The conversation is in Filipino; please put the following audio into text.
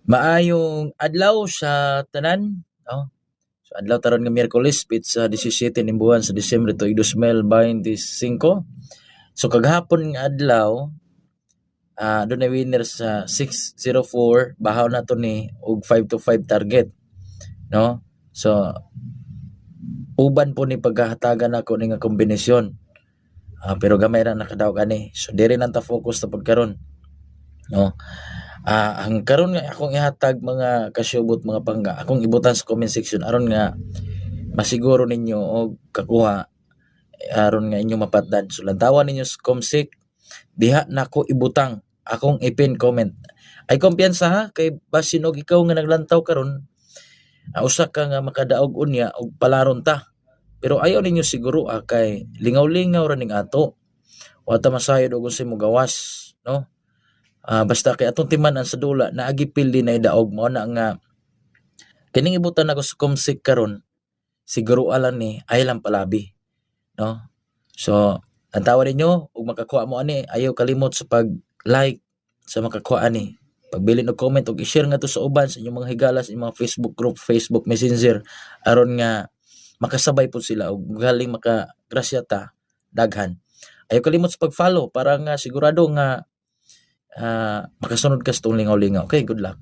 Maayong adlaw sa tanan, no? So adlaw taron nga Miyerkules pit sa 17 ning buwan sa Disyembre tuig 2025. So kaghapon nga adlaw, dunay winner sa 604 bahaw na to ni og 5 to 5 target, no? So uban po ni paghahatagan nako ni nga kombinasyon. Pero gamay ra nakadaw kani. So diri nang ta focus ta pagkaron, no? Ang karon nga akong ihatag mga kasyubot mga pangga, akong ibutan sa comment section aron nga masiguro ninyo og kakuha aron nga inyo mapatdan. So lantawan ninyo sa comsec diha nako ibutang akong ipin comment. Ay kumpiyansa ha kay basin og ikaw nga naglantaw karon, usa ka nga makadaog unya og palaron ta. Pero ayaw ninyo siguro kay lingaw-lingaw ra ning ato. Wa ta masayod og unsay mo gawas, no? Basta kay atong timan-an sa dula naagi pildi na idaog mao na nga kining ibutan ako sa comsec karon siguro alam ni ay lang palabi, no? So ang tawag ninyo ug makakuha mo ani ayaw kalimot sa pag-like sa makakuha ani, pagbilin og comment ug i-share nga to sa uban sa inyong mga higala sa inyong mga Facebook group, Facebook Messenger aron nga makasabay po sila ug galing makagrasya ta daghan. Ayaw kalimot sa pag-follow para nga sigurado nga makasunod ka sa tong lingaw-lingaw. Okay, good luck.